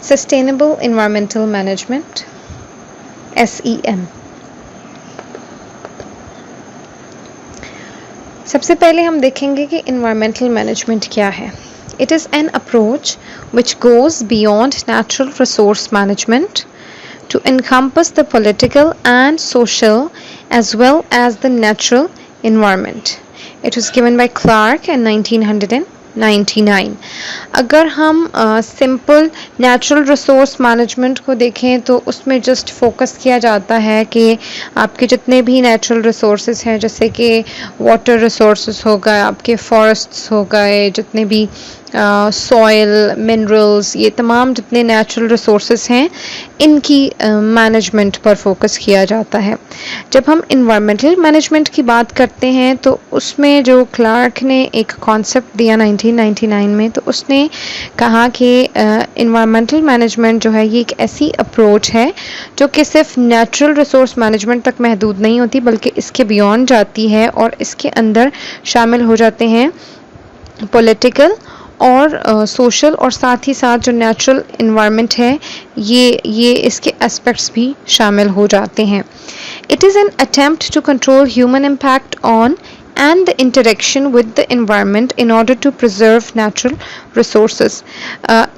Sustainable Environmental Management, SEM। सबसे पहले हम देखेंगे कि environmental management क्या है। It is an approach which goes beyond natural resource management to encompass the political and social as well as the natural environment. It was given by Clark in 1999। अगर हम simple natural resource management को देखें तो उसमें just focus किया जाता है कि आपके जितने भी नेचुरल रिसोर्सेज हैं, जैसे कि वाटर रिसोर्सेज हो गए, आपके फॉरेस्ट्स हो गए, जितने भी सॉइल मिनरल्स, ये तमाम जितने नेचुरल रिसोर्सेज हैं, इनकी मैनेजमेंट पर फोकस किया जाता है। जब हम इन्वायरमेंटल मैनेजमेंट की बात करते हैं तो उसमें जो क्लार्क ने एक कॉन्सेप्ट दिया 1999 में, तो उसने कहा कि इन्वायरमेंटल मैनेजमेंट जो है ये एक ऐसी अप्रोच है जो कि सिर्फ नेचुरल रिसोर्स मैनेजमेंट तक महदूद नहीं होती, बल्कि इसके बियॉन्ड जाती है और इसके अंदर शामिल हो जाते हैं पॉलिटिकल और सोशल और साथ ही साथ जो नेचुरल इन्वायरमेंट है ये इसके एस्पेक्ट्स भी शामिल हो जाते हैं। It is an attempt to control human impact on and the interaction with the environment in order to preserve natural resources।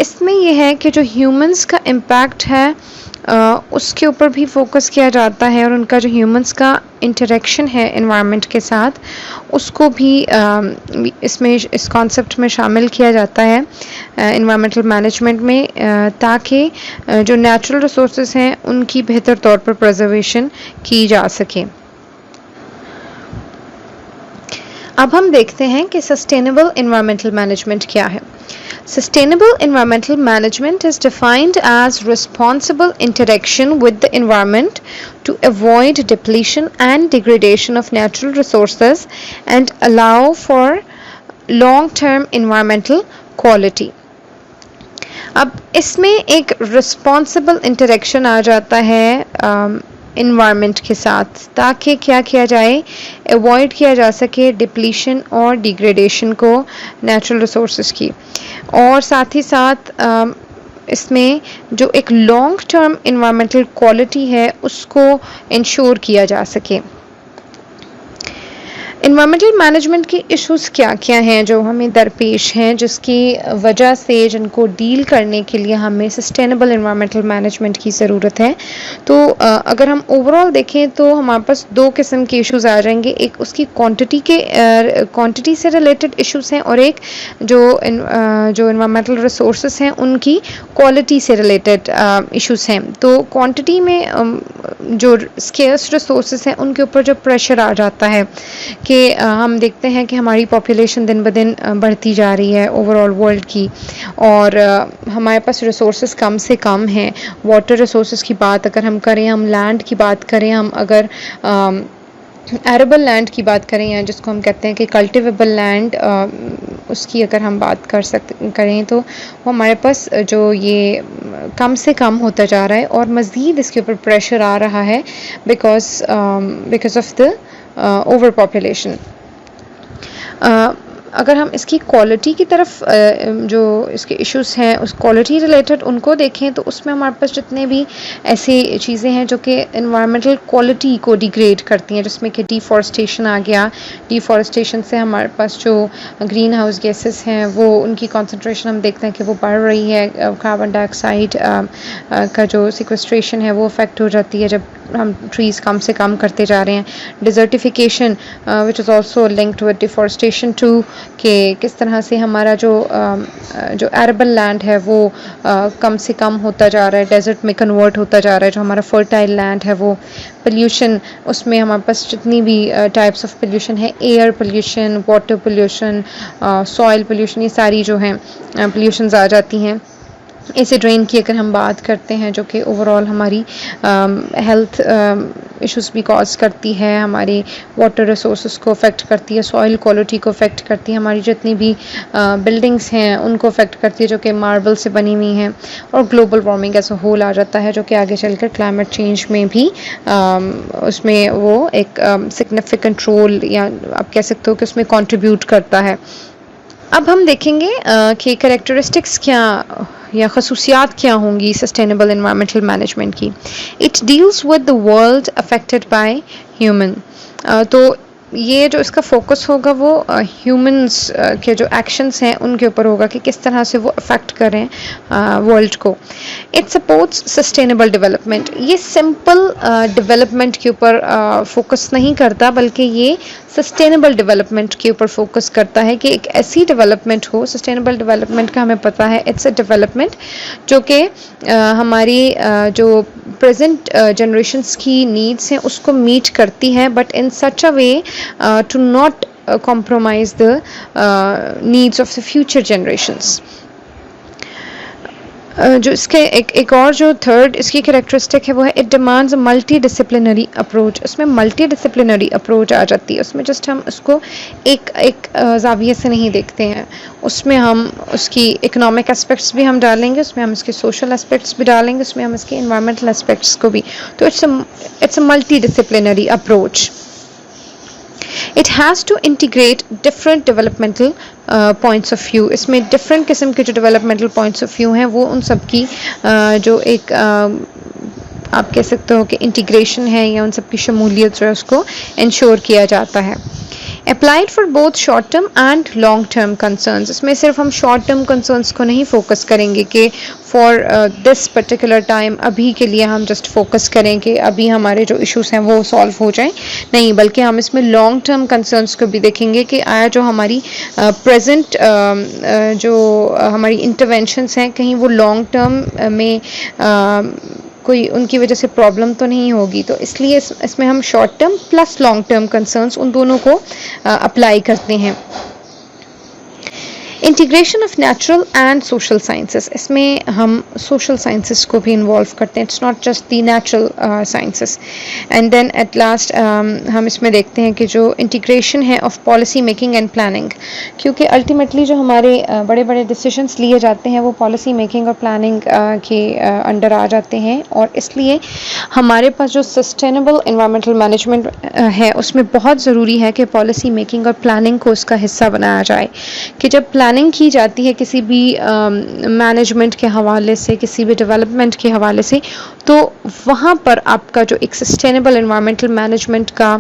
इसमें यह है कि जो humans का impact है उसके ऊपर भी फोकस किया जाता है और उनका जो ह्यूमंस का इंटरेक्शन है एनवायरनमेंट के साथ उसको भी इसमें इस कॉन्सेप्ट में शामिल किया जाता है एनवायरमेंटल मैनेजमेंट में, ताकि जो नेचुरल रिसोर्सेज हैं उनकी बेहतर तौर पर प्रिजर्वेशन की जा सके। अब हम देखते हैं कि सस्टेनेबल एनवायरमेंटल मैनेजमेंट क्या है। Sustainable environmental management is defined as responsible interaction with the environment to avoid depletion and degradation of natural resources and allow for long-term environmental quality। अब इसमें एक responsible interaction आ जाता है इन्वायरमेंट के साथ, ताकि क्या किया जाए, अवॉइड किया जा सके डिप्लीशन और डिग्रेडेशन को नेचुरल रिसोर्सेज की, और साथ ही साथ इसमें जो एक लॉन्ग टर्म इन्वायरमेंटल क्वालिटी है उसको इंश्योर किया जा सके। इन्वायरमेंटल मैनेजमेंट के इश्यूज क्या क्या हैं जो हमें दरपेश हैं, जिसकी वजह से जिनको डील करने के लिए हमें सस्टेनेबल इन्वायरमेंटल मैनेजमेंट की ज़रूरत है। तो अगर हम ओवरऑल देखें तो हमारे पास दो किस्म के इश्यूज आ जाएंगे। एक उसकी क्वांटिटी से रिलेटेड इश्यूज हैं और एक जो इन्वायरमेंटल रिसोर्सेज हैं उनकी क्वालिटी से रिलेटेड इश्यूज हैं। तो क्वांटिटी में जो स्केर्स रिसोर्सेज हैं उनके ऊपर जो प्रेशर आ जाता है कि हम देखते हैं कि हमारी पॉपुलेशन दिन ब दिन बढ़ती जा रही है ओवरऑल वर्ल्ड की, और हमारे पास रिसोर्सेज कम से कम हैं। वाटर रिसोर्सेज की बात अगर हम करें, हम लैंड की बात करें, हम अगर एरेबल लैंड की बात करें या जिसको हम कहते हैं कि कल्टिवेबल लैंड, उसकी अगर हम बात करें तो वो हमारे पास जो ये कम से कम होता जा रहा है और मज़ीद इसके ऊपर प्रेशर आ रहा है because of the over population. अगर हम इसकी क्वालिटी की तरफ जो इसके इश्यूज हैं उस क्वालिटी रिलेटेड उनको देखें तो उसमें हमारे पास जितने भी ऐसी चीज़ें हैं जो कि इन्वायरमेंटल क्वालिटी को डिग्रेड करती हैं, जिसमें कि डिफॉरेस्टेशन आ गया। डिफॉरेस्टेशन से हमारे पास जो ग्रीन हाउस गैसेस हैं वो उनकी कंसंट्रेशन हम देखते हैं कि वो बढ़ रही है। कार्बन डाइऑक्साइड का जो सिक्वेस्ट्रेशन है वो अफेक्ट हो जाती है जब हम ट्रीज़ कम से कम करते जा रहे हैं। Desertification which is also linked with deforestation too, कि किस तरह से हमारा जो एरेबल लैंड है वो कम से कम होता जा रहा है, डेजर्ट में कन्वर्ट होता जा रहा है। जो हमारा फर्टाइल लैंड है वो पोल्यूशन, उसमें हमारे पास जितनी भी टाइप्स ऑफ पोल्यूशन है, air pollution, water pollution, soil pollution, ये सारी जो हैं पोल्यूशंस आ जाती हैं। एसिड रेन की अगर हम बात करते हैं जो कि ओवरऑल हमारी हेल्थ इश्यूज भी कॉज करती है, हमारे वाटर रिसोर्सेज को अफेक्ट करती है, सॉइल क्वालिटी को अफेक्ट करती है, हमारी जितनी भी बिल्डिंग्स हैं उनको अफेक्ट करती है जो कि मार्बल से बनी हुई हैं, और global warming as a whole आ जाता है जो कि आगे चलकर क्लाइमेट चेंज में भी उसमें वो एक सिग्निफिकेंट रोल, या आप कह सकते हो कि उसमें कंट्रीब्यूट करता है। अब हम देखेंगे कि कैरेक्टरिस्टिक्स क्या या खसूसियात क्या होंगी सस्टेनेबल इन्वायरमेंटल मैनेजमेंट की? It deals with the world affected by human. तो ये जो इसका फोकस होगा वो ह्यूमंस के जो एक्शंस हैं उनके ऊपर होगा कि किस तरह से वो अफेक्ट करें वर्ल्ड को। It supports sustainable development. ये सिंपल डेवलपमेंट के ऊपर फोकस नहीं करता, बल्कि ये सस्टेनेबल डेवलपमेंट के ऊपर फोकस करता है कि एक ऐसी डेवलपमेंट हो। सस्टेनेबल डेवलपमेंट का हमें पता है इट्स अ डेवलपमेंट जो कि हमारी जो प्रेजेंट जनरेशन्स की नीड्स हैं उसको मीट करती है, but in such a way to not compromise the needs of the future generations। जो इसके एक और जो थर्ड इसकी कैरेक्टरिस्टिक है वो है it demands a multi disciplinary approach. उसमें मल्टी डिसिप्लिनरी अप्रोच आ जाती है। उसमें जस्ट हम उसको एक जाविये से नहीं देखते हैं, उसमें हम उसकी इकोनॉमिक एस्पेक्ट्स भी हम डालेंगे, उसमें हम इसके सोशल एस्पेक्ट्स भी डालेंगे, उसमें हम इसके इन्वायरमेंटल एस्पेक्ट्स को भी। तो it's a multi disciplinary approach. It has to integrate different developmental points of view। इसमें different किस्म के जो developmental points of view हैं वो उन सब की जो एक आप कह सकते हो कि इंटीग्रेशन है या उन सब की शमूलियत जो है उसको इंश्योर किया जाता है। Applied for both short term and long term concerns. इसमें सिर्फ हम शॉर्ट टर्म कंसर्न्स को नहीं फोकस करेंगे कि फॉर दिस पर्टिकुलर टाइम अभी के लिए हम जस्ट फोकस करें कि अभी हमारे जो इश्यूज हैं वो सॉल्व हो जाएं, नहीं, बल्कि हम इसमें लॉन्ग टर्म कंसर्न्स को भी देखेंगे कि आया जो हमारी प्रेजेंट जो हमारी इंटरवेंशंस हैं कहीं वो लॉन्ग टर्म में कोई उनकी वजह से प्रॉब्लम तो नहीं होगी। तो इसलिए इसमें हम short term plus long term concerns उन दोनों को अप्लाई करते हैं। Integration of natural and social sciences. इसमें हम सोशल साइंसेस को भी इन्वॉल्व करते हैं। It's not just the natural sciences. And then at last हम इसमें देखते हैं कि जो इंटीग्रेशन है of policy making and planning, क्योंकि अल्टीमेटली जो हमारे बड़े बड़े डिसीजंस लिए जाते हैं वो पॉलिसी मेकिंग और प्लानिंग के अंडर आ जाते हैं, और इसलिए हमारे पास जो सस्टेनेबल इन्वायरमेंटल मैनेजमेंट है उसमें बहुत ज़रूरी है कि पॉलिसी मेकिंग और प्लानिंग को उसका हिस्सा बनाया जाए। कि जब प्लानिंग की जाती है किसी भी मैनेजमेंट के हवाले से, किसी भी डेवलपमेंट के हवाले से, तो वहाँ पर आपका जो एक सस्टेनेबल इन्वायरमेंटल मैनेजमेंट का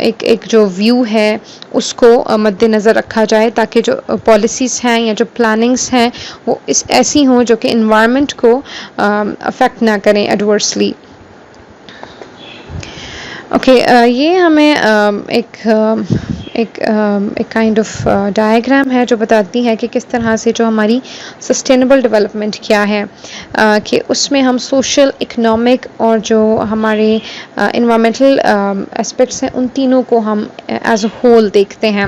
एक जो व्यू है उसको मद्देनज़र रखा जाए, ताकि जो पॉलिसीज़ हैं या जो प्लानिंग्स हैं वो ऐसी हों जो कि इन्वायरमेंट को अफेक्ट ना करें एडवर्सली। ओके, ये हमें एक काइंड ऑफ डायग्राम है जो बताती है कि किस तरह से जो हमारी सस्टेनेबल डेवलपमेंट क्या है, कि उसमें हम सोशल, इकोनॉमिक और जो हमारे इन्वायरमेंटल एस्पेक्ट्स हैं उन तीनों को हम एज अ होल देखते हैं।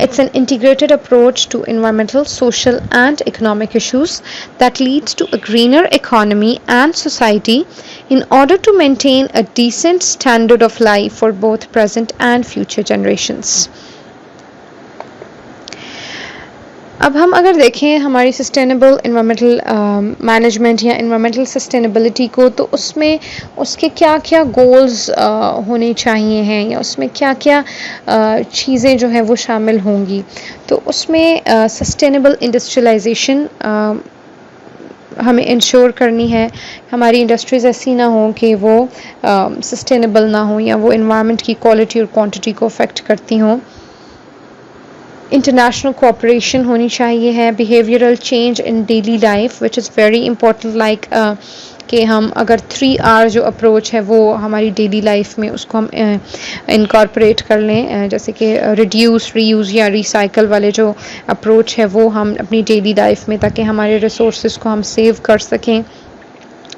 It's an integrated approach to environmental, social and economic issues that leads to a greener economy and society in order to maintain a decent standard of life for both present and future generations। अब हम अगर देखें हमारी sustainable environmental management या environmental sustainability को, तो उसमें उसके क्या क्या गोल्स होने चाहिए हैं या उसमें क्या क्या चीज़ें जो है वो शामिल होंगी। तो उसमें सस्टेनेबल इंडस्ट्रियलाइजेशन हमें इंश्योर करनी है। हमारी इंडस्ट्रीज़ ऐसी ना हो कि वो सस्टेनेबल ना हो या वो इन्वायरमेंट की क्वालिटी और क्वांटिटी को अफेक्ट करती हों। इंटरनेशनल कोऑपरेशन होनी चाहिए है। Behavioural change in daily life which is very important, like कि हम अगर 3R जो अप्रोच है वो हमारी डेली लाइफ में उसको हम इनकॉर्पोरेट कर लें, जैसे कि रिड्यूस, रीयूज़ या रिसाइकल वाले जो अप्रोच है वो हम अपनी डेली लाइफ में, ताकि हमारे रिसोर्सेज को हम सेव कर सकें।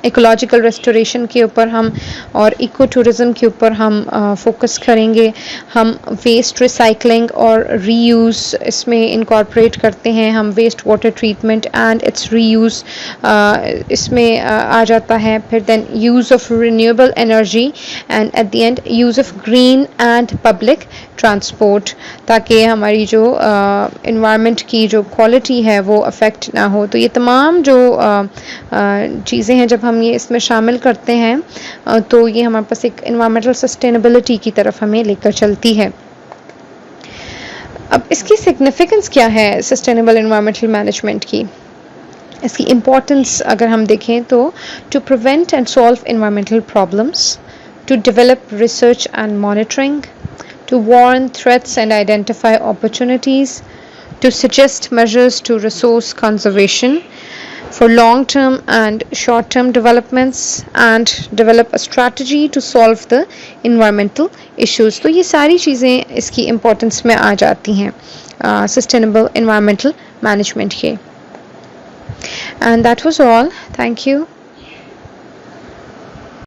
इकोलॉजिकल रेस्टोरेशन के ऊपर हम और इको टूरिज़म के ऊपर हम फोकस करेंगे। हम वेस्ट रिसाइकलिंग और रीयूज़ इसमें इनकॉर्पोरेट करते हैं। हम waste water treatment and its reuse इसमें आ जाता है। फिर then use of renewable energy and at the end use of green and public transport, ताकि हमारी जो इन्वायरमेंट की जो क्वालिटी है वो अफेक्ट ना हो। तो ये तमाम जो चीज़ें हैं जब हम ये इसमें शामिल करते हैं तो ये हमारे पास एक इन्वायरमेंटल सस्टेनेबिलिटी की तरफ हमें लेकर चलती है। अब इसकी सिग्निफिकेंस क्या है सस्टेनेबल इन्वायरमेंटल मैनेजमेंट की? इसकी इम्पोर्टेंस अगर हम देखें तो to prevent and solve environmental problems, to develop research and monitoring, to warn threats and identify opportunities, to suggest measures to resource conservation for long term and short term developments, and develop a strategy to solve the environmental issues. तो ये सारी चीज़ें इसकी importance में आ जाती हैं sustainable environmental management के. And that was all. Thank you.